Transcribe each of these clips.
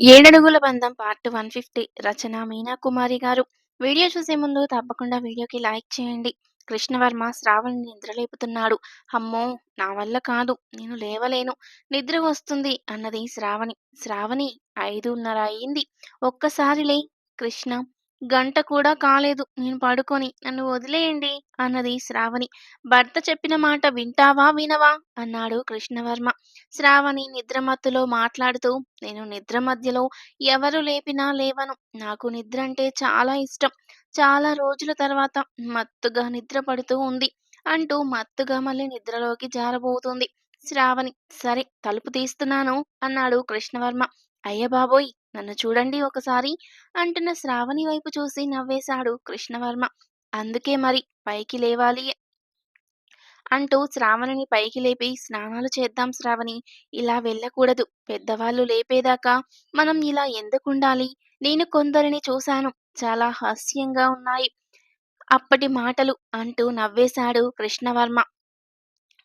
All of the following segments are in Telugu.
ఏడడుగుల బంధం పార్ట్ 150 రచన మీనా కుమారి గారు. వీడియో చూసే ముందు తప్పకుండా వీడియోకి లైక్ చేయండి. కృష్ణవర్మ శ్రావణిని నిద్రలేపుతున్నాడు. అమ్మో! నా వల్ల కాదు. నేను లేవలేను. నిద్ర వస్తుంది అన్నది శ్రావణి. శ్రావణి 5:30 అయింది. ఒక్కసారి లే కృష్ణ. గంట కూడా కాలేదు నేను పడుకొని. నన్ను వదిలేయండి అన్నది శ్రావణి. భర్త చెప్పిన మాట వింటావా వినవా అన్నాడు కృష్ణవర్మ. శ్రావణి నిద్రమత్తులో మాట్లాడుతూ నేను నిద్ర మధ్యలో ఎవరు లేపినా లేవను. నాకు నిద్ర అంటే చాలా ఇష్టం. చాలా రోజుల తర్వాత మత్తుగా నిద్ర పడుతూ ఉంది అంటూ మత్తుగా మళ్ళీ నిద్రలోకి జారబోతుంది శ్రావణి. సరే తలుపు తీస్తున్నాను అన్నాడు కృష్ణవర్మ. అయ్య బాబోయ్, నన్ను చూడండి ఒకసారి అంటున్న శ్రావణి వైపు చూసి నవ్వేశాడు కృష్ణవర్మ. అందుకే మరి పైకి లేవాలి అంటూ శ్రావణిని పైకి లేపి స్నానాలు చేద్దాం శ్రావణి. ఇలా వెళ్ళకూడదు. పెద్దవాళ్ళు లేపేదాకా మనం ఇలా ఎందుకుండాలి? నేను కొందరిని చూశాను. చాలా హాస్యంగా ఉన్నాయి అప్పటి మాటలు అంటూ నవ్వేశాడు కృష్ణవర్మ.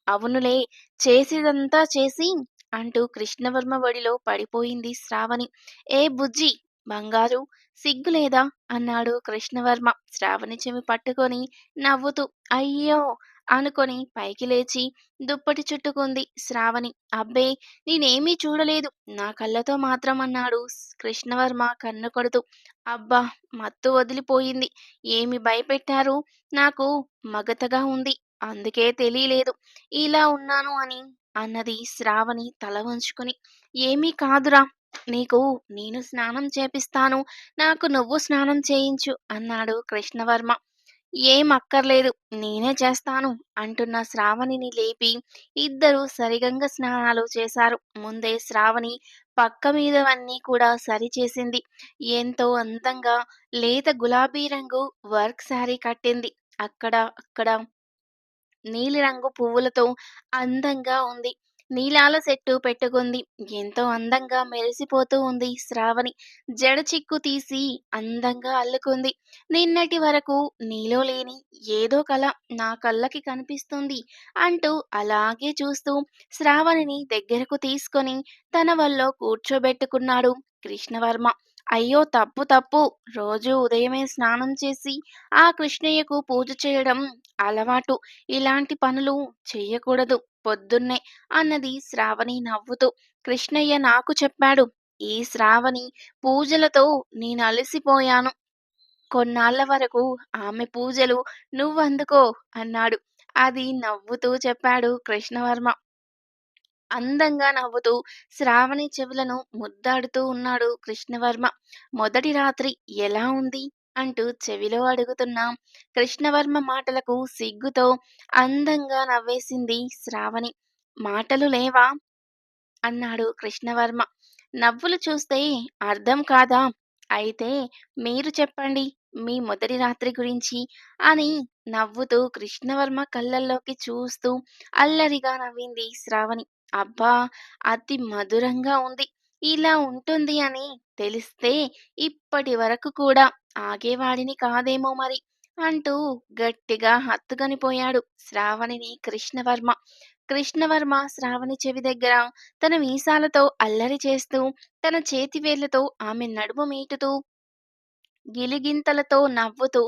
అవునులే, చేసేదంతా చేసి అంటూ కృష్ణవర్మ ఒడిలో పడిపోయింది శ్రావణి. ఏ బుజ్జి బంగారు, సిగ్గులేదా అన్నాడు కృష్ణవర్మ శ్రావణి చెవి పట్టుకొని నవ్వుతూ. అయ్యో అనుకొని పైకి లేచి దుప్పటి చుట్టుకుంది శ్రావణి. అబ్బే, నేనేమీ చూడలేదు నా కళ్ళతో మాత్రం అన్నాడు కృష్ణవర్మ కన్ను కొడుతూ. అబ్బా, మత్తు వదిలిపోయింది. ఏమి భయపెట్టారు? నాకు మగతగా ఉంది, అందుకే తెలియలేదు ఇలా ఉన్నాను అని అన్నది శ్రావణి తల వంచుకొని. ఏమీ కాదురా, నీకు నేను స్నానం చేపిస్తాను. నాకు నువ్వు స్నానం చేయించు అన్నాడు కృష్ణవర్మ. ఏం అక్కర్లేదు, నేనే చేస్తాను అంటున్న శ్రావణిని లేపి ఇద్దరూ సరిగంగ స్నానాలు చేశారు. ముందే శ్రావణి పక్క మీదవన్నీ కూడా సరిచేసింది. ఎంతో అందంగా లేత గులాబీ రంగు వర్క్ శారీ కట్టింది. అక్కడ అక్కడ నీలిరంగు పువ్వులతో అందంగా ఉంది. నీలాల సెట్టు పెట్టుకుంది. ఎంతో అందంగా మెరిసిపోతూ ఉంది శ్రావణి. జడ చిక్కు తీసి అందంగా అల్లుకుంది. నిన్నటి వరకు నీలో లేని ఏదో కళ నా కళ్ళకి కనిపిస్తుంది అంటూ అలాగే చూస్తూ శ్రావణిని దగ్గరకు తీసుకొని తన వల్లో కూర్చోబెట్టుకున్నాడు కృష్ణవర్మ. అయ్యో తప్పు తప్పు, రోజు ఉదయమే స్నానం చేసి ఆ కృష్ణయ్యకు పూజ చేయడం అలవాటు. ఇలాంటి పనులు చెయ్యకూడదు పొద్దున్నే అన్నది శ్రావణి నవ్వుతూ. కృష్ణయ్య నాకు చెప్పాడు. ఈ శ్రావణి పూజలతో నేను అలసిపోయాను. కొన్నాళ్ల వరకు ఆమె పూజలు నువ్వందుకో అన్నాడు. అది నవ్వుతూ చెప్పాడు కృష్ణవర్మ. అందంగా నవ్వుతూ శ్రావణి చెవులను ముద్దాడుతూ ఉన్నాడు కృష్ణవర్మ. మొదటి రాత్రి ఎలా ఉంది అంటూ చెవిలో అడుగుతున్న కృష్ణవర్మ మాటలకు సిగ్గుతో అందంగా నవ్వేసింది శ్రావణి. మాటలు లేవా అన్నాడు కృష్ణవర్మ. నవ్వులు చూస్తే అర్థం కాదా? అయితే మీరు చెప్పండి మీ మొదటి రాత్రి గురించి అని నవ్వుతూ కృష్ణవర్మ కళ్ళల్లోకి చూస్తూ అల్లరిగా నవ్వింది శ్రావణి. అబ్బా, అతి మధురంగా ఉంది. ఇలా ఉంటుంది అని తెలిస్తే ఇప్పటి వరకు కూడా ఆగేవాడిని కాదేమో మరి అంటూ గట్టిగా హత్తుకొనిపోయాడు శ్రావణిని కృష్ణవర్మ. కృష్ణవర్మ శ్రావణి చెవి దగ్గర తన మీసాలతో అల్లరి చేస్తూ తన చేతివేళ్లతో ఆమె నడుము మీటుతూ గిలిగింతలతో నవ్వుతూ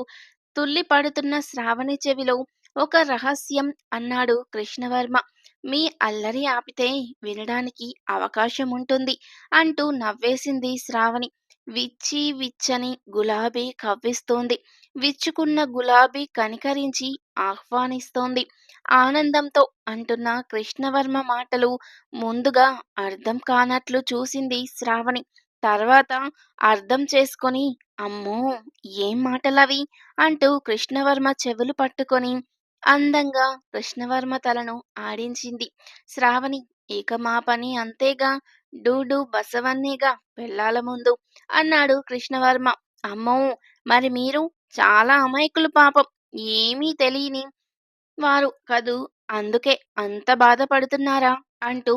తుల్లి పడుతున్న శ్రావణి చెవిలో ఒక రహస్యం అన్నాడు కృష్ణవర్మ. మీ అల్లరి ఆపితే వినడానికి అవకాశం ఉంటుంది అంటూ నవ్వేసింది శ్రావణి. విచ్చి విచ్చని గులాబీ కవ్విస్తోంది. విచ్చుకున్న గులాబీ కనికరించి ఆహ్వానిస్తోంది ఆనందంతో అంటున్న కృష్ణవర్మ మాటలు ముందుగా అర్థం కానట్లు చూసింది శ్రావణి. తర్వాత అర్థం చేసుకొని అమ్మో, ఏం మాటలవి అంటూ కృష్ణవర్మ చెవులు పట్టుకొని అందంగా కృష్ణవర్మ తలను ఆడించింది శ్రావణి. ఇక మా పని అంతేగా, డూడు బసవన్నేగా పెళ్ళాల ముందు అన్నాడు కృష్ణవర్మ. అమ్మో, మరి మీరు చాలా అమాయకులు పాపం. ఏమీ తెలియని వారు కదూ, అందుకే అంత బాధపడుతున్నారా అంటూ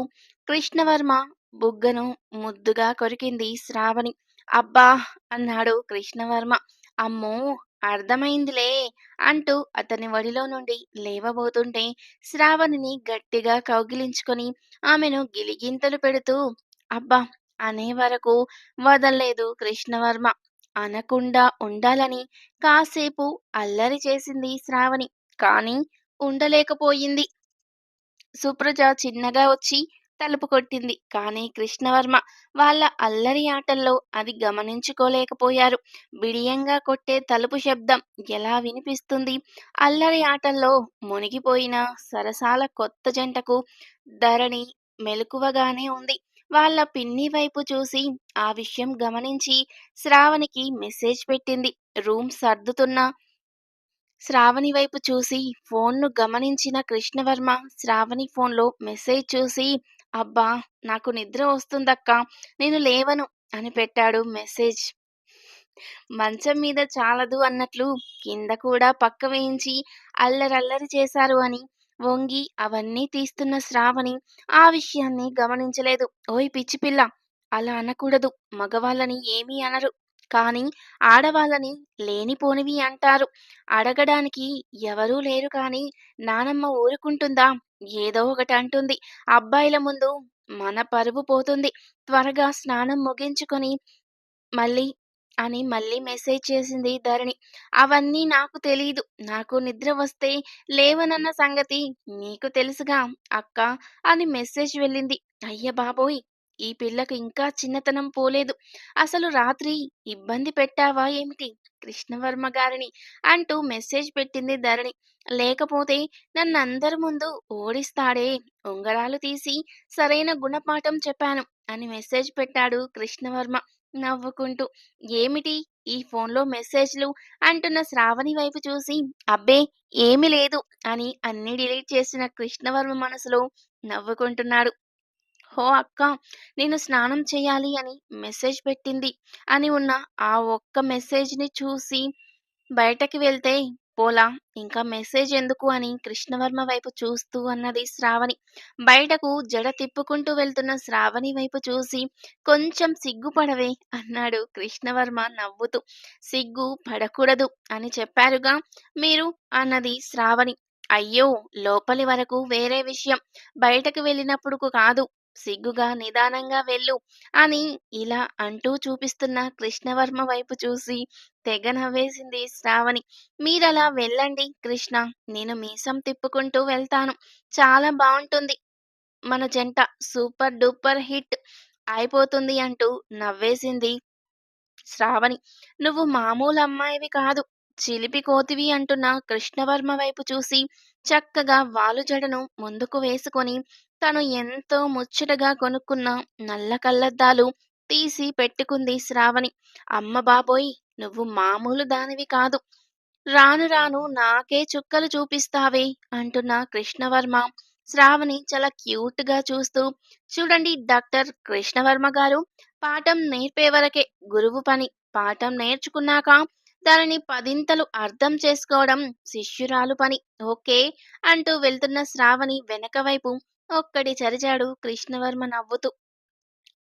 కృష్ణవర్మ బుగ్గను ముద్దుగా కొరికింది శ్రావణి. అబ్బా అన్నాడు కృష్ణవర్మ. అమ్మో, అర్థమైందిలే అంటూ అతని ఒడిలో నుండి లేవబోతుంటే శ్రావణిని గట్టిగా కౌగిలించుకొని ఆమెను గిలిగింతలు పెడుతూ అబ్బా అనే వరకు వదల్లేదు కృష్ణవర్మ. అనకుండా ఉండాలని కాసేపు అల్లరి చేసింది శ్రావణి. కానీ ఉండలేకపోయింది. సుప్రజ చిన్నగా వచ్చి తలుపు కొట్టింది. కానీ కృష్ణవర్మ వాళ్ళ అల్లరి ఆటల్లో అది గమనించుకోలేకపోయారు. బిడియంగా కొట్టే తలుపు శబ్దం ఎలా వినిపిస్తుంది? అల్లరి ఆటల్లో మునిగిపోయిన సరసాల కొత్త జంటకు ధరణి మెలకువగానే ఉంది. వాళ్ళ పిన్ని వైపు చూసి ఆ విషయం గమనించి శ్రావణికి మెసేజ్ పెట్టింది. రూమ్ సర్దుతున్న శ్రావణి వైపు చూసి ఫోన్ను గమనించిన కృష్ణవర్మ శ్రావణి ఫోన్లో మెసేజ్ చూసి, అబ్బా, నాకు నిద్ర వస్తుందక్కా, నేను లేవను అని పెట్టాడు మెసేజ్. మంచం మీద చాలదు అన్నట్లు కింద కూడా పక్క వేయించి అల్లరల్లరి చేశారు అని వంగి అవన్నీ తీస్తున్న శ్రావణి ఆ విషయాన్ని గమనించలేదు. ఓయ్ పిచ్చి పిల్ల, అలా అనకూడదు. మగవాళ్ళని ఏమీ అనరు, కానీ ఆడవాళ్ళని లేనిపోనివి అంటారు. అడగడానికి ఎవరూ లేరు కానీ నానమ్మ ఊరుకుంటుందా? ఏదో ఒకటి అంటుంది. అబ్బాయిల ముందు మన పరువు పోతుంది. త్వరగా స్నానం ముగించుకొని మళ్ళీ మళ్ళీ మెసేజ్ చేసింది ధరణి. అవన్నీ నాకు తెలీదు. నాకు నిద్ర వస్తే లేవనన్న సంగతి నీకు తెలుసుగా అక్కా అని మెసేజ్ వెళ్ళింది. అయ్య బాబోయ్! ఈ పిల్లకు ఇంకా చిన్నతనం పోలేదు. అసలు రాత్రి ఇబ్బంది పెట్టావా ఏమిటి కృష్ణవర్మ గారిని అంటూ మెసేజ్ పెట్టింది ధరణి. లేకపోతే నన్నందరి ముందు ఓడిస్తాడే, ఉంగరాలు తీసి సరైన గుణపాఠం చెప్పాను అని మెసేజ్ పెట్టాడు కృష్ణవర్మ నవ్వుకుంటూ. ఏమిటి ఈ ఫోన్లో మెసేజ్లు అంటున్న శ్రావణి వైపు చూసి, అబ్బే ఏమీ లేదు అని అన్నీ డిలీట్ చేసిన కృష్ణవర్మ మనసులో నవ్వుకుంటున్నాడు. హో అక్క, నేను స్నానం చేయాలి అని మెసేజ్ పెట్టింది అని ఉన్న ఆ ఒక్క మెసేజ్ని చూసి బయటకి వెళ్తే పోలా, ఇంకా మెసేజ్ ఎందుకు అని కృష్ణవర్మ వైపు చూస్తూ అన్నది శ్రావణి. బయటకు జడ తిప్పుకుంటూ వెళ్తున్న శ్రావణి వైపు చూసి కొంచెం సిగ్గుపడవే అన్నాడు కృష్ణవర్మ నవ్వుతూ. సిగ్గు పడకూడదు అని చెప్పారుగా మీరు అన్నది శ్రావణి. అయ్యో, లోపలి వరకు వేరే విషయం, బయటకు వెళ్ళినప్పుడు కాదు. సిగ్గుగా నిదానంగా వెళ్ళు అని ఇలా అంటూ చూపిస్తున్న కృష్ణవర్మ వైపు చూసి తెగ నవ్వేసింది శ్రావణి. మీరలా వెళ్ళండి కృష్ణ, నేను మీసం తిప్పుకుంటూ వెళ్తాను. చాలా బావుంటుంది. మన జంట సూపర్ డూపర్ హిట్ అయిపోతుంది అంటూ నవ్వేసింది శ్రావణి. నువ్వు మామూలు అమ్మాయివి కాదు, చిలిపి కోతివి అంటున్న కృష్ణవర్మ వైపు చూసి చక్కగా వాలు జడను ముందుకు వేసుకొని తను ఎంతో ముచ్చటగా కొనుక్కున్న నల్ల కళ్ళద్దాలు తీసి పెట్టుకుంది శ్రావణి. అమ్మ బాబోయ్, నువ్వు మామూలు దానివి కాదు. రాను రాను నాకే చుక్కలు చూపిస్తావే అంటున్న కృష్ణవర్మ శ్రావణి చాలా క్యూట్ గా చూస్తూ, చూడండి డాక్టర్ కృష్ణవర్మ గారు, పాఠం నేర్పే వరకే గురువు పని. పాఠం నేర్చుకున్నాక దానిని పదింతలు అర్థం చేసుకోవడం శిష్యురాలు పని. ఓకే అంటూ వెళ్తున్న శ్రావణి వెనక వైపు ఒక్కటి చరిచాడు కృష్ణవర్మ నవ్వుతూ.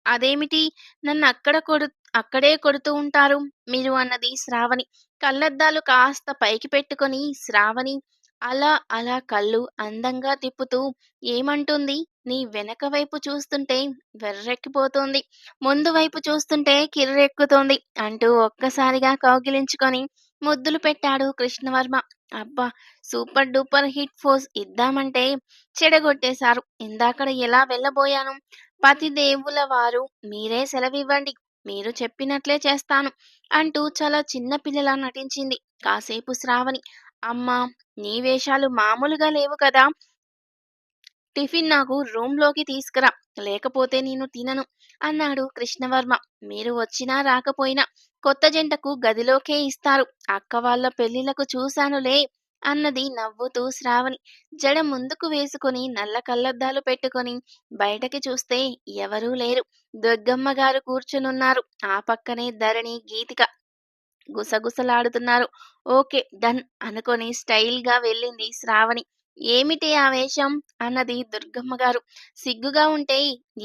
అదేమిటి, అక్కడే కొడుతూ ఉంటారు మీరు అన్నది శ్రావణి. కళ్ళద్దాలు కాస్త పైకి పెట్టుకొని శ్రావణి అలా అలా కళ్ళు అందంగా తిప్పుతూ ఏమంటుంది, నీ వెనక వైపు చూస్తుంటే వెర్రెక్కిపోతోంది, ముందు వైపు చూస్తుంటే కిర్రెక్కుతోంది అంటూ ఒక్కసారిగా కౌగిలించుకొని ముద్దులు పెట్టాడు కృష్ణవర్మ. అబ్బా, సూపర్ డూపర్ హిట్ ఫోజ్ ఇద్దామంటే చెడగొట్టేశారు. ఇందాకడ ఎలా వెళ్ళబోయాను? పతిదేవుల వారు మీరే సెలవివ్వండి, మీరు చెప్పినట్లే చేస్తాను అంటూ చాలా చిన్న పిల్లలా నటించింది కాసేపు శ్రావణి. అమ్మా, నీ వేషాలు మామూలుగా లేవు కదా. టిఫిన్ నాకు రూంలోకి తీసుకురా, లేకపోతే నేను తినను అన్నాడు కృష్ణవర్మ. మీరు వచ్చినా రాకపోయినా కొత్త జంటకు గదిలోకే ఇస్తారు. అక్క వాళ్ళ పెళ్లిళ్లకు చూశానులే అన్నది నవ్వుతూ శ్రావణి. జడ ముందుకు వేసుకుని నల్ల కళ్ళద్దాలు పెట్టుకొని బయటకి చూస్తే ఎవరూ లేరు. దుర్గమ్మ గారు కూర్చునున్నారు. ఆ పక్కనే ధరణి, గీతిక గుసగుసలాడుతున్నారు. ఓకే డన్ అనుకొని స్టైల్‌గా వెళ్ళింది శ్రావణి. ఏమిటి ఆ వేషం అన్నది దుర్గమ్మ గారు. సిగ్గుగా ఉంటే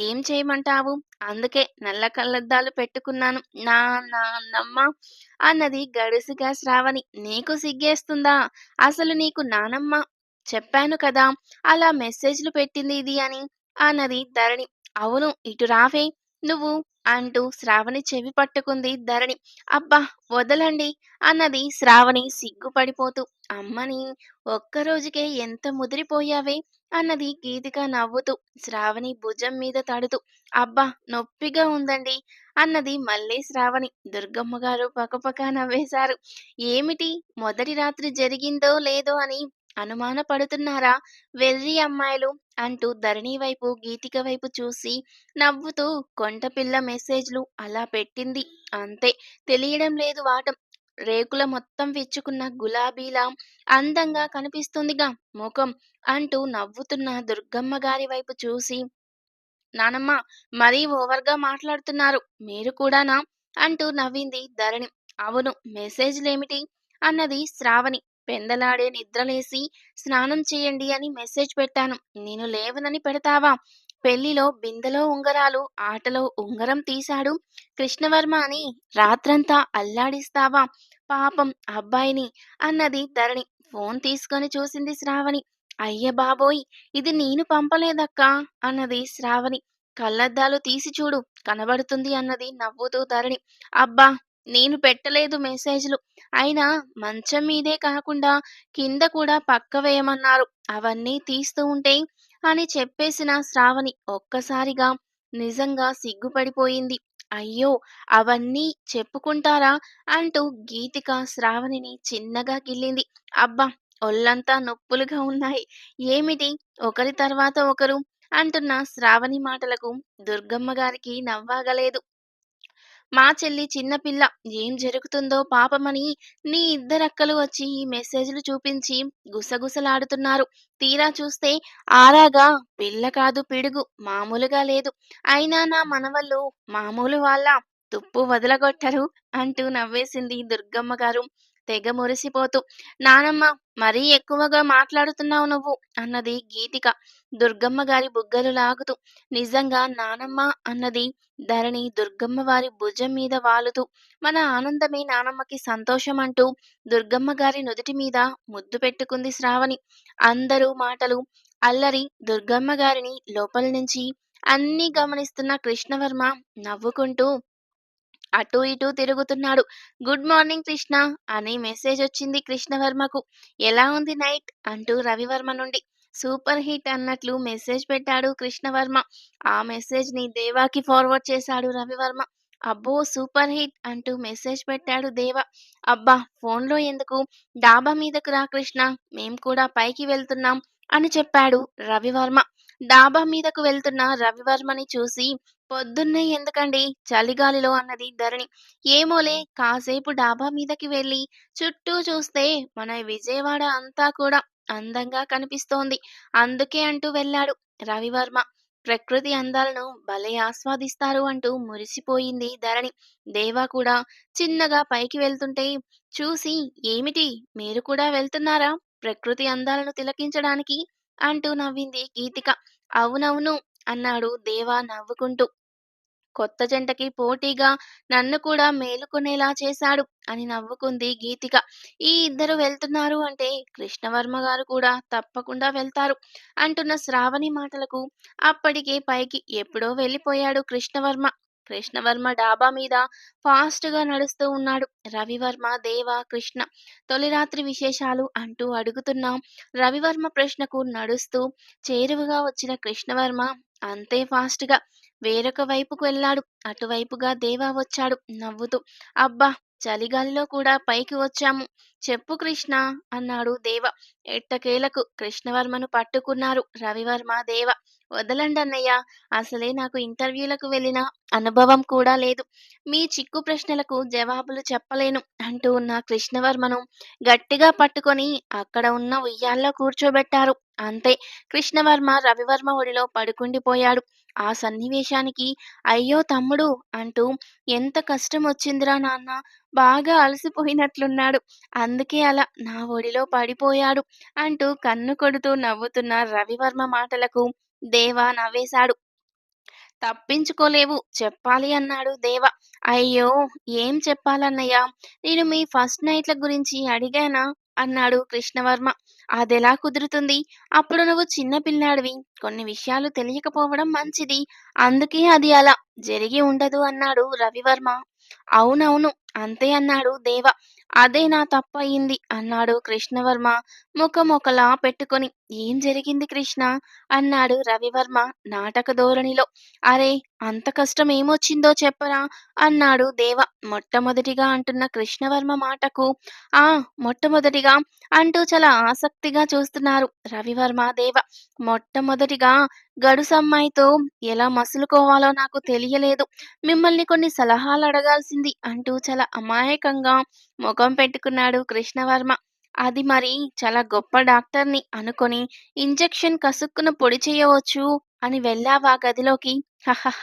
ఏం చేయమంటావు? అందుకే నల్ల కళ్ళద్దాలు పెట్టుకున్నాను. నా నాన్నమ్మ అన్నది గడుసుగా శ్రావణి. నీకు సిగ్గేస్తుందా? అసలు నీకు నానమ్మ చెప్పాను కదా అలా మెసేజ్‌లు పెట్టింది ఇది అని అన్నది ధరణి. అవును, ఇటు రావే, నువ్వు అంటూ శ్రావణి చెవి పట్టుకుంది ధరణి. అబ్బా! వదలండి అన్నది శ్రావణి సిగ్గుపడిపోతూ. అమ్మని ఒక్కరోజుకే ఎంత ముదిరిపోయావే అన్నది గీతిక నవ్వుతూ, శ్రావణి భుజం మీద తడుతూ. అబ్బా! నొప్పిగా ఉందండి అన్నది మళ్ళీ శ్రావణి. దుర్గమ్మ గారు పకపక నవ్వేశారు. ఏమిటి మొదటి రాత్రి జరిగిందో లేదో అని అనుమానపడుతున్నారా వెర్రి అమ్మాయిలు అంటూ ధరణి వైపు గీతిక వైపు చూసి నవ్వుతూ కొంటపిల్ల మెసేజ్‌లు అలా పెట్టింది. అంతే. తెలియడం లేదు వాటం. రేకుల మొత్తం విచ్చుకున్న గులాబీలా అందంగా కనిపిస్తుందిగా ముఖం అంటూ నవ్వుతున్న దుర్గమ్మ గారి వైపు చూసి నానమ్మ మరీ ఓవర్‌గా మాట్లాడుతున్నారు. మీరు కూడానా? అంటూ నవ్వింది ధరణి. అవును. మెసేజ్‌లేమిటి? అన్నది శ్రావణి. పెందలాడే నిద్రలేసి స్నానం చేయండి అని మెసేజ్ పెట్టాను. నేను లేవనని పెడతావా? పెళ్లిలో బిందెలో ఉంగరాలు, ఆటలో ఉంగరం తీశాడు కృష్ణవర్మ అని రాత్రంతా అల్లాడిస్తావా? పాపం అబ్బాయిని అన్నది ధరణి. ఫోన్ తీసుకొని చూసింది శ్రావణి. అయ్య బాబోయ్! ఇది నేను పంపలేదక్కా అన్నది శ్రావణి. కళ్ళద్దాలు తీసి చూడు కనబడుతుంది అన్నది నవ్వుతూ ధరణి. అబ్బా! నేను పెట్టలేదు మెసేజ్‌లు. అయినా మంచం మీదే కాకుండా కింద కూడా పక్క వేయమన్నారు. అవన్నీ తీస్తూ ఉంటే అని చెప్పేసిన శ్రావణి ఒక్కసారిగా నిజంగా సిగ్గుపడిపోయింది. అయ్యో! అవన్నీ చెప్పుకుంటారా? అంటూ గీతిక శ్రావణిని చిన్నగా గిల్లింది. అబ్బా! ఒళ్ళంతా నొప్పులుగా ఉన్నాయి. ఏమిటి ఒకరి తర్వాత ఒకరు అంటున్న శ్రావణి మాటలకు దుర్గమ్మ గారికి నవ్వాగలేదు. మా చెల్లి చిన్నపిల్ల ఏం జరుగుతుందో పాపమని నీ ఇద్దరక్కలు వచ్చి ఈ మెసేజ్‌లు చూపించి గుసగుసలాడుతున్నారు. తీరా చూస్తే ఆరాగా పిల్ల కాదు పిడుగు మామూలుగా లేదు. అయినా నా మనవళ్ళు మామూలు వాళ్ళా? తుప్పు వదలగొట్టరు అంటూ నవ్వేసింది దుర్గమ్మ గారు తెగ మురిసిపోతూ. నానమ్మ మరీ ఎక్కువగా మాట్లాడుతున్నావు నువ్వు అన్నది గీతిక దుర్గమ్మ గారి బుగ్గలు లాగుతూ. నిజంగా నానమ్మ అన్నది ధరణి దుర్గమ్మ వారి భుజం మీద వాలుతూ మన ఆనందమే నానమ్మకి సంతోషం అంటూ దుర్గమ్మ గారి నుదుటి మీద ముద్దు పెట్టుకుంది శ్రావణి. అందరూ మాటలు అల్లరి దుర్గమ్మ గారిని లోపలి నుంచి అన్నీ గమనిస్తున్న కృష్ణవర్మ నవ్వుకుంటూ అటూ ఇటూ తిరుగుతున్నాడు. గుడ్ మార్నింగ్ కృష్ణ అని మెసేజ్ వచ్చింది కృష్ణవర్మకు. ఎలా ఉంది నైట్ అంటూ రవివర్మ నుండి. సూపర్ హిట్ అన్నట్లు మెసేజ్ పెట్టాడు కృష్ణవర్మ. ఆ మెసేజ్ ని దేవాకి ఫార్వర్డ్ చేశాడు రవివర్మ. అబ్బో సూపర్ హిట్ అంటూ మెసేజ్ పెట్టాడు దేవ. అబ్బా ఫోన్లో ఎందుకు డాబా మీదకు రా కృష్ణ మేం కూడా పైకి వెళ్తున్నాం అని చెప్పాడు రవివర్మ. డాబా మీదకు వెళ్తున్న రవివర్మని చూసి పొద్దున్నే ఎందుకండి చలిగాలిలో అన్నది ధరణి. ఏమోలే కాసేపు డాబా మీదకి వెళ్ళి చుట్టూ చూస్తే మన విజయవాడ అంతా కూడా అందంగా కనిపిస్తోంది. అందుకే అంటూ వెళ్ళాడు రవివర్మ. ప్రకృతి అందాలను భలే ఆస్వాదిస్తారు అంటూ మురిసిపోయింది ధరణి. దేవా కూడా చిన్నగా పైకి వెళ్తుంటే చూసి ఏమిటి మీరు కూడా వెళ్తున్నారా ప్రకృతి అందాలను తిలకించడానికి అంటూ నవ్వింది గీతిక. అవునవును అన్నాడు దేవా నవ్వుకుంటూ. కొత్త జంటకి పోటీగా నన్ను కూడా మేలుకునేలా చేశాడు అని నవ్వుకుంది గీతిక. ఈ ఇద్దరు వెళ్తున్నారు అంటే కృష్ణవర్మ గారు కూడా తప్పకుండా వెళ్తారు అంటున్న శ్రావణి మాటలకు అప్పటికే పైకి ఎప్పుడో వెళ్ళిపోయాడు కృష్ణవర్మ. కృష్ణవర్మ డాబా మీద ఫాస్ట్‌గా నడుస్తూ ఉన్నాడు. రవివర్మ, దేవ, కృష్ణ తొలి రాత్రి విశేషాలు అంటూ అడుగుతున్న రవివర్మ ప్రశ్నకు నడుస్తూ చేరువగా వచ్చిన కృష్ణవర్మ అంతే ఫాస్ట్‌గా వేరొక వైపుకు వెళ్ళాడు. అటువైపుగా దేవా వచ్చాడు నవ్వుతూ. అబ్బా! చలిగాలిలో కూడా పైకి వచ్చాము. చెప్పు కృష్ణ అన్నాడు దేవ. ఎట్టకేలకు కృష్ణవర్మను పట్టుకున్నారు రవివర్మ, దేవ. వదలండన్నయ్య. అసలే నాకు ఇంటర్వ్యూలకు వెళ్ళిన అనుభవం కూడా లేదు. మీ చిక్కు ప్రశ్నలకు జవాబులు చెప్పలేను అంటూ ఉన్న కృష్ణవర్మను గట్టిగా పట్టుకొని అక్కడ ఉన్న ఉయ్యాల్లో కూర్చోబెట్టారు. అంతే కృష్ణవర్మ రవివర్మ ఒడిలో పడుకుండిపోయాడు. ఆ సన్నివేశానికి అయ్యో తమ్ముడు అంటూ ఎంత కష్టం వచ్చిందిరా నాన్న బాగా అలసిపోయినట్లున్నాడు అందుకే అలా నా ఒడిలో పడిపోయాడు అంటూ కన్ను కొడుతూ నవ్వుతున్న రవివర్మ మాటలకు దేవా నవ్వేశాడు. తప్పించుకోలేవు చెప్పాలి అన్నాడు దేవ. అయ్యో ఏం చెప్పాలన్నయ్య నేను మీ ఫస్ట్ నైట్ల గురించి అడిగానా అన్నాడు కృష్ణవర్మ. అదెలా కుదురుతుంది? అప్పుడు నువ్వు చిన్న పిల్లాడివి. కొన్ని విషయాలు తెలియకపోవడం మంచిది. అందుకే అది అలా జరిగి ఉండదు అన్నాడు రవివర్మ. అవునవును. అంతే అన్నాడు దేవ. అదే నా తప్పయింది అన్నాడు కృష్ణవర్మ ముఖం ఒకలా పెట్టుకొని. ఏం జరిగింది కృష్ణ? అన్నాడు రవివర్మ నాటక ధోరణిలో. అరే, అంత కష్టం ఏమొచ్చిందో చెప్పరా? అన్నాడు దేవ మొట్టమొదటిగా అంటున్న కృష్ణవర్మ మాటకు. ఆ, మొట్టమొదటిగా అంటూ చాలా ఆసక్తిగా చూస్తున్నారు రవివర్మ దేవ. మొట్టమొదటిగా గడుసమ్మాయితో ఎలా మసులుకోవాలో నాకు తెలియలేదు. మిమ్మల్ని కొన్ని సలహాలు అడగాల్సింది అంటూ చాలా అమాయకంగా ముఖం పెట్టుకున్నాడు కృష్ణవర్మ. అది మరి చాలా గొప్ప డాక్టర్ని అనుకొని ఇంజెక్షన్ కసుక్కున పొడి చేయవచ్చు అని వెళ్ళావా గదిలోకి? హహహ,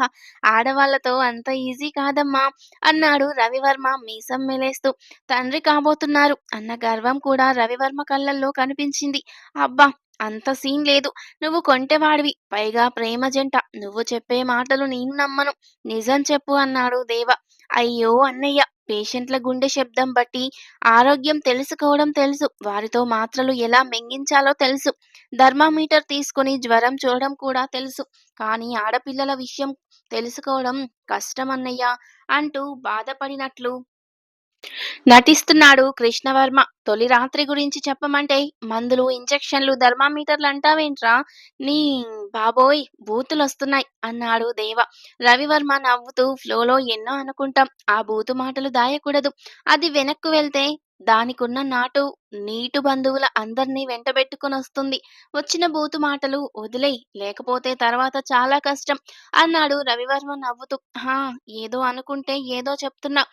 ఆడవాళ్లతో అంత ఈజీ కాదమ్మా అన్నాడు రవివర్మ మీసం మెలేస్తూ. తండ్రి కాబోతున్నారు అన్న గర్వం కూడా రవివర్మ కళ్ళల్లో కనిపించింది. అబ్బా, అంత సీన్ లేదు. నువ్వు కొంటెవాడివి, పైగా ప్రేమ జంట. నువ్వు చెప్పే మాటలు నేను నమ్మను. నిజం చెప్పు అన్నాడు దేవ. అయ్యో అన్నయ్య, పేషెంట్ల గుండె శబ్దం బట్టి ఆరోగ్యం తెలుసుకోవడం తెలుసు. వారితో మాత్రలు ఎలా మింగించాలో తెలుసు. థర్మామీటర్ తీసుకుని జ్వరం చూడడం కూడా తెలుసు. కానీ ఆడపిల్లల విషయం తెలుసుకోవడం కష్టం అన్నయ్య అంటూ బాధపడినట్లు నటిస్తున్నాడు కృష్ణవర్మ. తొలి రాత్రి గురించి చెప్పమంటే మందులు, ఇంజెక్షన్లు, థర్మామీటర్లు అంటావేంట్రా? నీ బాబోయ్, బూతులొస్తున్నాయి అన్నాడు దేవ. రవివర్మ నవ్వుతూ ఫ్లోలో ఎన్నో అనుకుంటాం. ఆ బూతు మాటలు దాయకూడదు. అది వెనక్కు వెళ్తే దానికున్న నీటు బంధువుల అందర్నీ వెంటబెట్టుకునొస్తుంది. వచ్చిన బూతు మాటలు వదిలేయ్, లేకపోతే తర్వాత చాలా కష్టం అన్నాడు రవివర్మ నవ్వుతూ. హా, ఏదో అనుకుంటే ఏదో చెప్తున్నా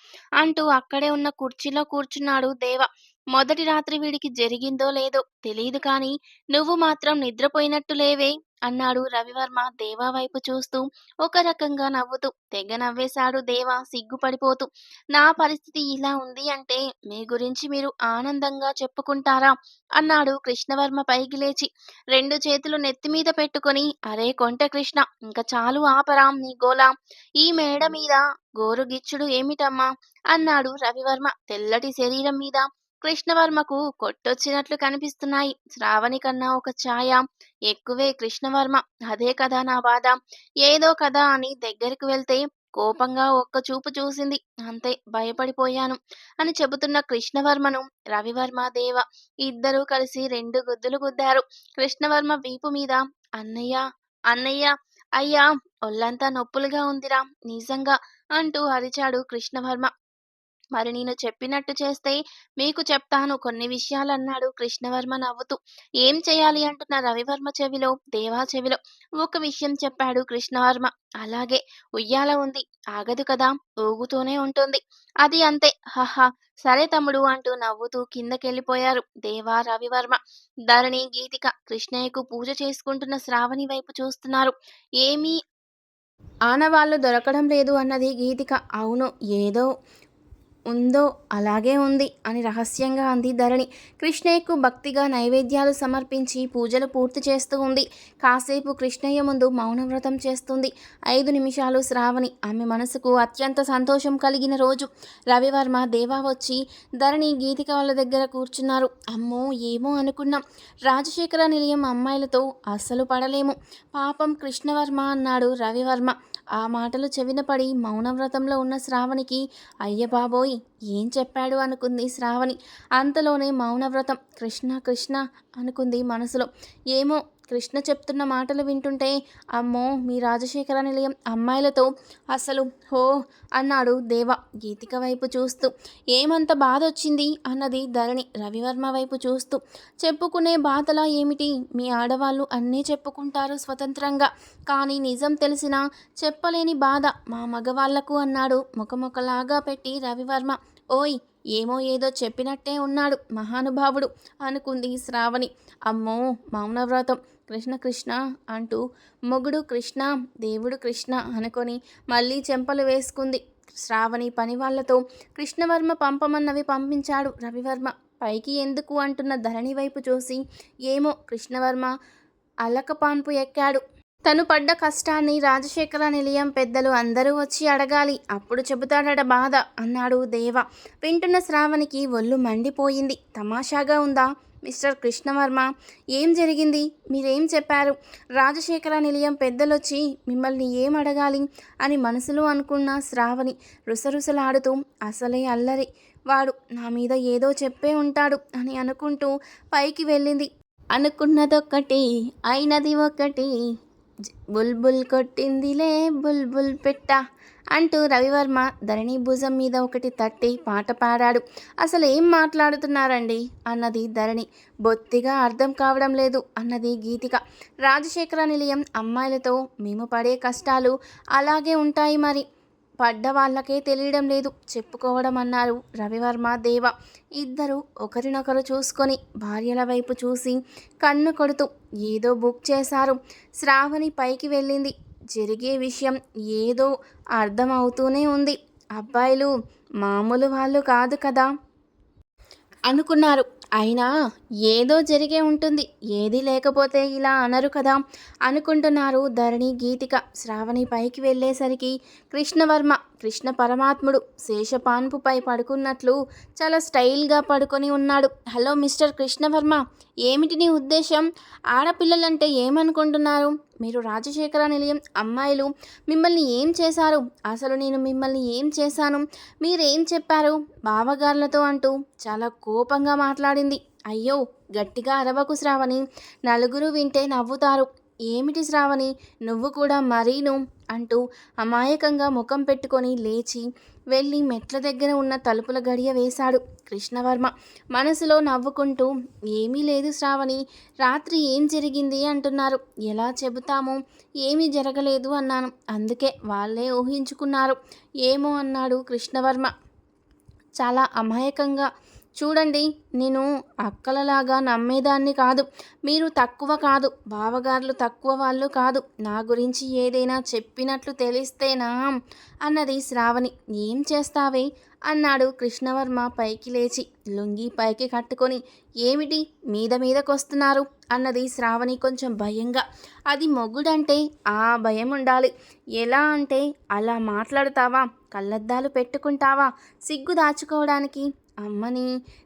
అంటూ అక్కడే ఉన్న కుర్చీలో కూర్చున్నాడు దేవ. మొదటి రాత్రి వీడికి జరిగిందో లేదో తెలీదు కానీ నువ్వు మాత్రం నిద్రపోయినట్టు లేవే అన్నాడు రవివర్మ దేవా వైపు చూస్తూ ఒక రకంగా నవ్వుతూ. తెగ నవ్వేశాడు దేవ సిగ్గుపడిపోతూ. నా పరిస్థితి ఇలా ఉంది అంటే మీ గురించి మీరు ఆనందంగా చెప్పుకుంటారా అన్నాడు కృష్ణవర్మ పైకి లేచి రెండు చేతులు నెత్తిమీద పెట్టుకొని. అరే కొంట కృష్ణ, ఇంక చాలు ఆపరా నీ గోలా. ఈ మేడ మీద గోరుగిచ్చుడు ఏమిటమ్మా అన్నాడు రవివర్మ తెల్లటి శరీరం మీద. కృష్ణవర్మకు కొట్టొచ్చినట్లు కనిపిస్తున్నాయి. శ్రావణి కన్నా ఒక ఛాయ ఎక్కువే కృష్ణవర్మ. అదే కదా నా బాధ. ఏదో కదా అని దగ్గరికి వెళ్తే కోపంగా ఒక్క చూపు చూసింది. అంతే, భయపడిపోయాను అని చెబుతున్న కృష్ణవర్మను రవివర్మ దేవ ఇద్దరూ కలిసి రెండు గుద్దులు గుద్దారు కృష్ణవర్మ వీపు మీద. అన్నయ్య, అన్నయ్య, అయ్యా, ఒళ్ళంతా నొప్పులుగా ఉందిరా నిజంగా అంటూ అరిచాడు కృష్ణవర్మ. మరి నేను చెప్పినట్టు చేస్తే మీకు చెప్తాను కొన్ని విషయాలన్నాడు కృష్ణవర్మ నవ్వుతూ. ఏం చేయాలి అంటున్న రవివర్మ చెవిలో, దేవా చెవిలో ఒక విషయం చెప్పాడు కృష్ణవర్మ. అలాగే, ఉయ్యాల ఉంది, ఆగదు కదా, ఊగుతూనే ఉంటుంది. అది అంతే. హహ, సరే తమ్ముడు అంటూ నవ్వుతూ కిందకెళ్ళిపోయారు దేవా రవివర్మ. ధరణి, గీతిక కృష్ణయ్యకు పూజ చేసుకుంటున్న శ్రావణి వైపు చూస్తున్నారు. ఏమీ ఆనవాళ్లు దొరకడం లేదు అన్నది గీతిక. అవును, ఏదో ఉందో అలాగే ఉంది అని రహస్యంగా అంది ధరణి. కృష్ణయ్యకు భక్తిగా నైవేద్యాలు సమర్పించి పూజలు పూర్తి చేస్తూ ఉంది. కాసేపు కృష్ణయ్య ముందు మౌనవ్రతం చేస్తుంది. 5 నిమిషాలు శ్రావణి. ఆమె మనసుకు అత్యంత సంతోషం కలిగిన రోజు. రవివర్మ దేవా వచ్చి ధరణి, గీతిక వాళ్ళ దగ్గర కూర్చున్నారు. అమ్మో, ఏమో అనుకున్నాం. రాజశేఖర నిలయం అమ్మాయిలతో అస్సలు పడలేము. పాపం కృష్ణవర్మ అన్నాడు రవివర్మ. ఆ మాటలు చెవిన పడి మౌనవ్రతంలో ఉన్న శ్రావణికి అయ్య బాబోయ్, ఏం చెప్పాడు అనుకుంది శ్రావణి. అంతలోనే మౌనవ్రతం. కృష్ణ కృష్ణ అనుకుంది మనసులో. ఏమో, కృష్ణ చెప్తున్న మాటలు వింటుంటే అమ్మో, మీ రాజశేఖర నిలయం అమ్మాయిలతో అసలు హో అన్నాడు దేవ గీతిక వైపు చూస్తూ. ఏమంత బాధ వచ్చింది అన్నది ధరణి రవివర్మ వైపు చూస్తూ. చెప్పుకునే బాధలా ఏమిటి? మీ ఆడవాళ్ళు అన్నీ చెప్పుకుంటారు స్వతంత్రంగా, కానీ నిజం తెలిసినా చెప్పలేని బాధ మా మగవాళ్లకు అన్నాడు ముఖముఖలాగా పెట్టి రవివర్మ. ఓయ్, ఏమో ఏదో చెప్పినట్టే ఉన్నాడు మహానుభావుడు అనుకుంది శ్రావణి. అమ్మో, మౌనవ్రతం. కృష్ణ కృష్ణ అంటూ మొగుడు కృష్ణ, దేవుడు కృష్ణ అనుకొని మళ్ళీ చెంపలు వేసుకుంది శ్రావణి. పని వాళ్లతో కృష్ణవర్మ పంపమన్నవి పంపించాడు రవివర్మ. పైకి ఎందుకు అంటున్న ధరణి వైపు చూసి ఏమో, కృష్ణవర్మ అలకపాన్పు ఎక్కాడు. తను పడ్డ కష్టాన్ని రాజశేఖర నిలయం పెద్దలు అందరూ వచ్చి అడగాలి, అప్పుడు చెబుతాడట బాధ అన్నాడు దేవ. వింటున్న శ్రావణికి ఒళ్ళు మండిపోయింది. తమాషాగా ఉందా మిస్టర్ కృష్ణవర్మ? ఏం జరిగింది? మీరేం చెప్పారు? రాజశేఖర నిలయం పెద్దలొచ్చి మిమ్మల్ని ఏం అడగాలి అని మనసులో అనుకున్న శ్రావణి రుసరుసలాడుతూ, అసలే అల్లరి వాడు, నా మీద ఏదో చెప్పే ఉంటాడు అని అనుకుంటూ పైకి వెళ్ళింది. అనుకున్నదొక్కటి అయినది ఒకటి, బుల్బుల్ కొట్టిందిలే బుల్బుల్ పెట్ట అంటూ రవివర్మ ధరణి భుజం మీద ఒకటి తట్టి పాట పాడాడు. అసలు ఏం మాట్లాడుతున్నారండి అన్నది ధరణి. బొత్తిగా అర్థం కావడం లేదు అన్నది గీతిక. రాజశేఖర నిలయం అమ్మాయిలతో మేము పడే కష్టాలు అలాగే ఉంటాయి మరి, పడ్డ వాళ్ళకే తెలియడం లేదు చెప్పుకోవడం అన్నారు రవివర్మ దేవ. ఇద్దరు ఒకరినొకరు చూసుకొని భార్యల వైపు చూసి కన్ను కొడుతూ ఏదో బుక్ చేశారు. శ్రావణి పైకి వెళ్ళింది. జరిగే విషయం ఏదో అర్థమవుతూనే ఉంది. అబ్బాయిలు మామూలు వాళ్ళు కాదు కదా అనుకున్నారు. అయినా ఏదో జరిగే ఉంటుంది, ఏది లేకపోతే ఇలా అనరు కదా అనుకుంటున్నారు ధరణి గీతిక. శ్రావణి పైకి వెళ్ళేసరికి కృష్ణవర్మ, కృష్ణ పరమాత్ముడు శేషపాన్పుపై పడుకున్నట్లు చాలా స్టైల్గా పడుకొని ఉన్నాడు. హలో మిస్టర్ కృష్ణవర్మ, ఏమిటి నీ ఉద్దేశం? ఆడపిల్లలంటే ఏమనుకుంటున్నారు మీరు? రాజశేఖర నిలయం అమ్మాయిలు మిమ్మల్ని ఏం చేశారు? అసలు నేను మిమ్మల్ని ఏం చేశాను? మీరేం చెప్పారు బావగార్లతో అంటూ చాలా కోపంగా మాట్లాడింది. అయ్యో గట్టిగా అరవకు శ్రావణి, నలుగురు వింటే నవ్వుతారు. ఏమిటి శ్రావణి నువ్వు కూడా మరీను అంటూ అమాయకంగా ముఖం పెట్టుకొని లేచి వెళ్ళి మెట్ల దగ్గర ఉన్న తలుపుల గడియ వేశాడు కృష్ణవర్మ. మనసులో నవ్వుకుంటూ, ఏమీ లేదు శ్రావణి, రాత్రి ఏం జరిగింది అంటున్నారు. ఎలా చెబుతాము? ఏమీ జరగలేదు అన్నాను, అందుకే వాళ్ళే ఊహించుకున్నారు ఏమో అన్నాడు కృష్ణవర్మ చాలా అమాయకంగా. చూడండి, నేను అక్కలలాగా నమ్మేదాన్ని కాదు. మీరు తక్కువ కాదు, బావగారులు తక్కువ వాళ్ళు కాదు. నా గురించి ఏదైనా చెప్పినట్లు తెలిస్తేనా అన్నది శ్రావణి. ఏం చేస్తావే అన్నాడు కృష్ణవర్మ పైకి లేచి లుంగీ పైకి కట్టుకొని. ఏమిటి మీద మీదకొస్తున్నారు అన్నది శ్రావణి కొంచెం భయంగా. అది మొగుడంటే ఆ భయం ఉండాలి. ఎలా అంటే అలా మాట్లాడుతావా? కళ్ళద్దాలు పెట్టుకుంటావా సిగ్గు దాచుకోవడానికి? అమ్మని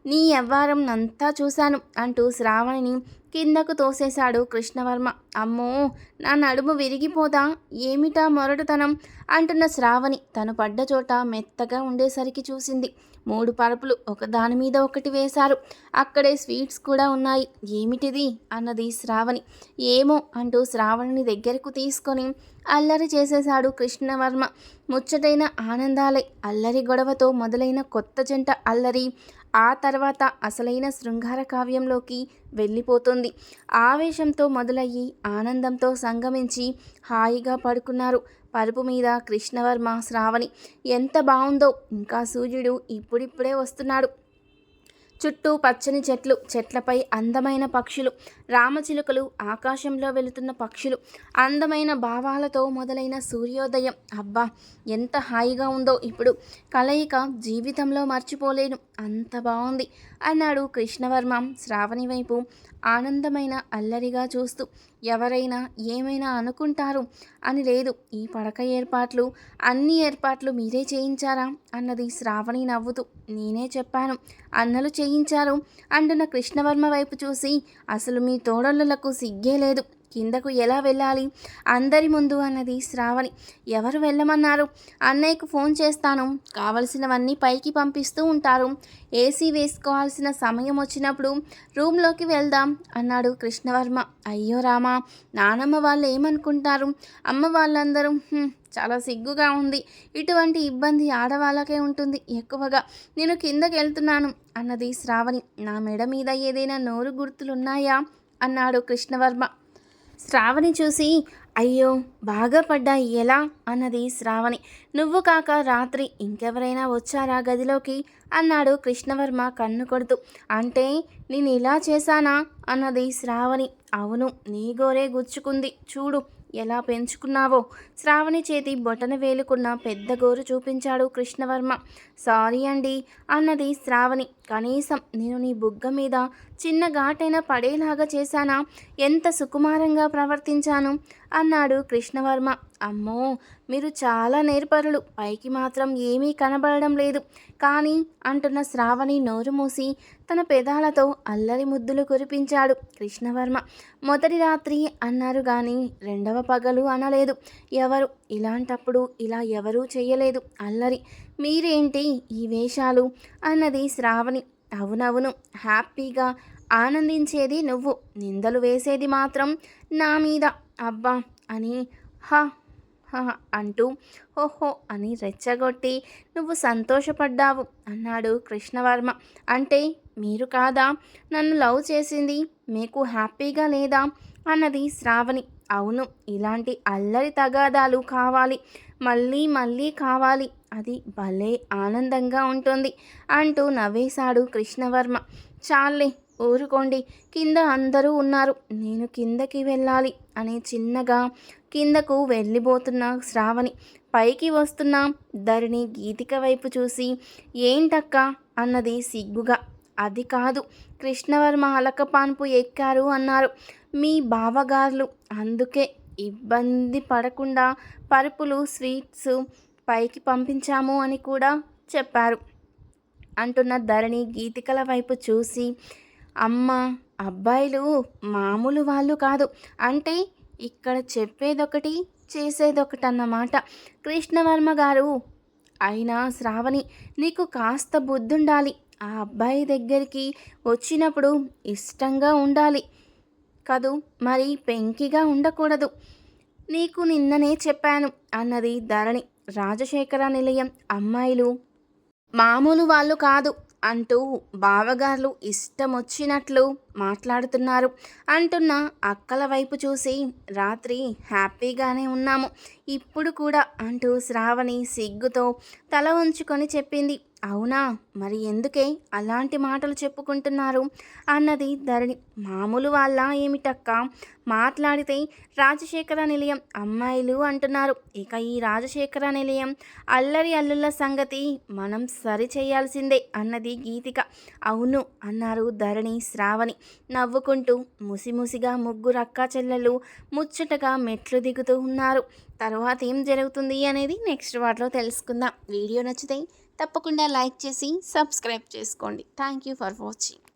నీ యవ్వారం అంతా చూశాను అంటూ శ్రావణిని కిందకు తోసేశాడు కృష్ణవర్మ. అమ్మో నా నడుము విరిగిపోదా? ఏమిటా మొరటుతనం అంటున్న శ్రావణి తను పడ్డ చోట మెత్తగా ఉండేసరికి చూసింది. 3 పరుపులు ఒకదాని మీద ఒకటి వేశారు. అక్కడే స్వీట్స్ కూడా ఉన్నాయి. ఏమిటిది అన్నది శ్రావణి. ఏమో అంటూ శ్రావణిని దగ్గరకు తీసుకొని అల్లరి చేసేశాడు కృష్ణవర్మ. ముచ్చటైన ఆనందాలే. అల్లరి గొడవతో మొదలైన కొత్త జంట అల్లరి ఆ తర్వాత అసలైన శృంగార కావ్యంలోకి వెళ్ళిపోతుంది. ఆవేశంతో మొదలయ్యి ఆనందంతో సంగమించి హాయిగా పడుకున్నారు. పరుపు మీద కృష్ణవర్మ శ్రావణి. ఎంత బాగుందో! ఇంకా సూర్యుడు ఇప్పుడిప్పుడే వస్తున్నాడు. చుట్టూ పచ్చని చెట్లు, చెట్లపై అందమైన పక్షులు, రామచిలుకలు, ఆకాశంలో వెళుతున్న పక్షులు, అందమైన భావాలతో మొదలైన సూర్యోదయం. అబ్బా ఎంత హాయిగా ఉందో ఇప్పుడు! కలయిక జీవితంలో మర్చిపోలేను, అంత బాగుంది అన్నాడు కృష్ణవర్మ శ్రావణి వైపు ఆనందమైన అల్లరిగా చూస్తూ. ఎవరైనా ఏమైనా అనుకుంటారు అని లేదు, ఈ పడక ఏర్పాట్లు అన్ని ఏర్పాట్లు మీరే చేయించారా అన్నది శ్రావణి నవ్వుతూ. నేనే చెప్పాను, అన్నలు చేయించారు అంటున్న కృష్ణవర్మ వైపు చూసి. అసలు మీ తోడళ్ళకు సిగ్గే లేదు, కిందకు ఎలా వెళ్ళాలి అందరి ముందు అన్నది శ్రావణి. ఎవరు వెళ్ళమన్నారు? అన్నయ్యకు ఫోన్ చేస్తాను, కావలసినవన్నీ పైకి పంపిస్తూ ఉంటారు. ఏసీ వేసుకోవాల్సిన సమయం వచ్చినప్పుడు రూమ్లోకి వెళ్దాం అన్నాడు కృష్ణవర్మ. అయ్యో రామా, నానమ్మ వాళ్ళు ఏమనుకుంటారు? అమ్మ వాళ్ళందరూ చాలా సిగ్గుగా ఉంది. ఇటువంటి ఇబ్బంది ఆడవాళ్ళకే ఉంటుంది ఎక్కువగా. నేను కిందకి వెళ్తున్నాను అన్నది శ్రావణి. నా మెడ మీద ఏదైనా నోరు గుర్తులున్నాయా అన్నాడు కృష్ణవర్మ. శ్రావణి చూసి అయ్యో బాగా పడ్డాయి ఎలా అన్నది శ్రావణి. నువ్వు కాక రాత్రి ఇంకెవరైనా వచ్చారా గదిలోకి అన్నాడు కృష్ణవర్మ కన్ను కొడుతూ. అంటే నేను ఇలా చేశానా అన్నది శ్రావణి. అవును, నీ గోరే గుచ్చుకుంది చూడు ఎలా పెంచుకున్నావో. శ్రావణి చేతి బొటన వేలుకున్న పెద్ద గోరు చూపించాడు కృష్ణవర్మ. సారీ అండి అన్నది శ్రావణి. కనీసం నేను నీ బుగ్గ మీద చిన్న ఘాటైనా పడేలాగా చేశానా? ఎంత సుకుమారంగా ప్రవర్తించాను అన్నాడు కృష్ణవర్మ. అమ్మో, మీరు చాలా నేర్పరులు, పైకి మాత్రం ఏమీ కనబడడం లేదు కానీ అంటున్న శ్రావణి నోరు మూసి తన పెదాలతో అల్లరి ముద్దులు కురిపించాడు కృష్ణవర్మ. మొదటి రాత్రి అన్నారు కానీ రెండవ పగలు అనలేదు ఎవరు. ఇలాంటప్పుడు ఇలా ఎవరూ చెయ్యలేదు అల్లరి. మీరేంటి ఈ వేషాలు అన్నది శ్రావణి. అవునవును, హ్యాపీగా ఆనందించేది నువ్వు, నిందలు వేసేది మాత్రం నా మీద. అబ్బా అని హ హ అంటూ ఓహో అని రెచ్చగొట్టి నువ్వు సంతోషపడ్డావు అన్నాడు కృష్ణవర్మ. అంటే మీరు కాదా నన్ను లవ్ చేసింది, మీకు హ్యాపీగా లేదా అన్నది శ్రావణి. అవును, ఇలాంటి అల్లరి తగాదాలు కావాలి, మళ్ళీ మళ్ళీ కావాలి, అది భలే ఆనందంగా ఉంటుంది అంటూ నవ్వేశాడు కృష్ణవర్మ. చాలే ఊరుకోండి, కింద అందరూ ఉన్నారు, నేను కిందకి వెళ్ళాలి అని చిన్నగా కిందకు వెళ్ళిపోతున్న శ్రావణి పైకి వస్తున్న ధరణి గీతిక వైపు చూసి ఏంటక్క అన్నది సిగ్గుగా. అది కాదు, కృష్ణవర్మ అలకపాన్పు ఎక్కారు అన్నారు మీ బావగారులు, అందుకే ఇబ్బంది పడకుండా పరుపులు స్వీట్స్ పైకి పంపించాము అని కూడా చెప్పారు అంటున్న ధరణి గీతికల వైపు చూసి, అమ్మ అబ్బాయిలు మామూలు వాళ్ళు కాదు అంటే ఇక్కడ చెప్పేదొకటి చేసేదొకటి అన్నమాట కృష్ణవర్మ గారు. అయినా శ్రావణి నీకు కాస్త బుద్ధుండాలి, ఆ అబ్బాయి దగ్గరికి వచ్చినప్పుడు ఇష్టంగా ఉండాలి కదూ, మరి పెంకిగా ఉండకూడదు. నీకు నిన్ననే చెప్పాను అన్నది ధరణి. రాజశేఖర నిలయం అమ్మాయిలు మామూలు వాళ్ళు కాదు అంటూ బావగారు ఇష్టమొచ్చినట్లు మాట్లాడుతున్నారు అంటున్న అక్కల వైపు చూసి రాత్రి హ్యాపీగానే ఉన్నాము ఇప్పుడు కూడా అంటూ శ్రావణి సిగ్గుతో తల ఉంచుకొని చెప్పింది. అవునా, మరి ఎందుకే అలాంటి మాటలు చెప్పుకుంటున్నారు అన్నది ధరణి. మామూలు వాళ్ళ ఏమిటక్క, మాట్లాడితే రాజశేఖర నిలయం అమ్మాయిలు అంటున్నారు. ఇక ఈ రాజశేఖర నిలయం అల్లరి అల్లుళ్ళ సంగతి మనం సరి చేయాల్సిందే అన్నది గీతిక. అవును అన్నారు ధరణి శ్రావణి నవ్వుకుంటూ. ముసిముసిగా ముగ్గురు అక్కా చెల్లెలు ముచ్చటగా మెట్లు దిగుతూ ఉన్నారు. తర్వాత ఏం జరుగుతుంది అనేది నెక్స్ట్ వాటిలో తెలుసుకుందాం. వీడియో నచ్చితే తప్పకుండా లైక్ చేసి సబ్స్క్రైబ్ చేసుకోండి. Thank you for watching.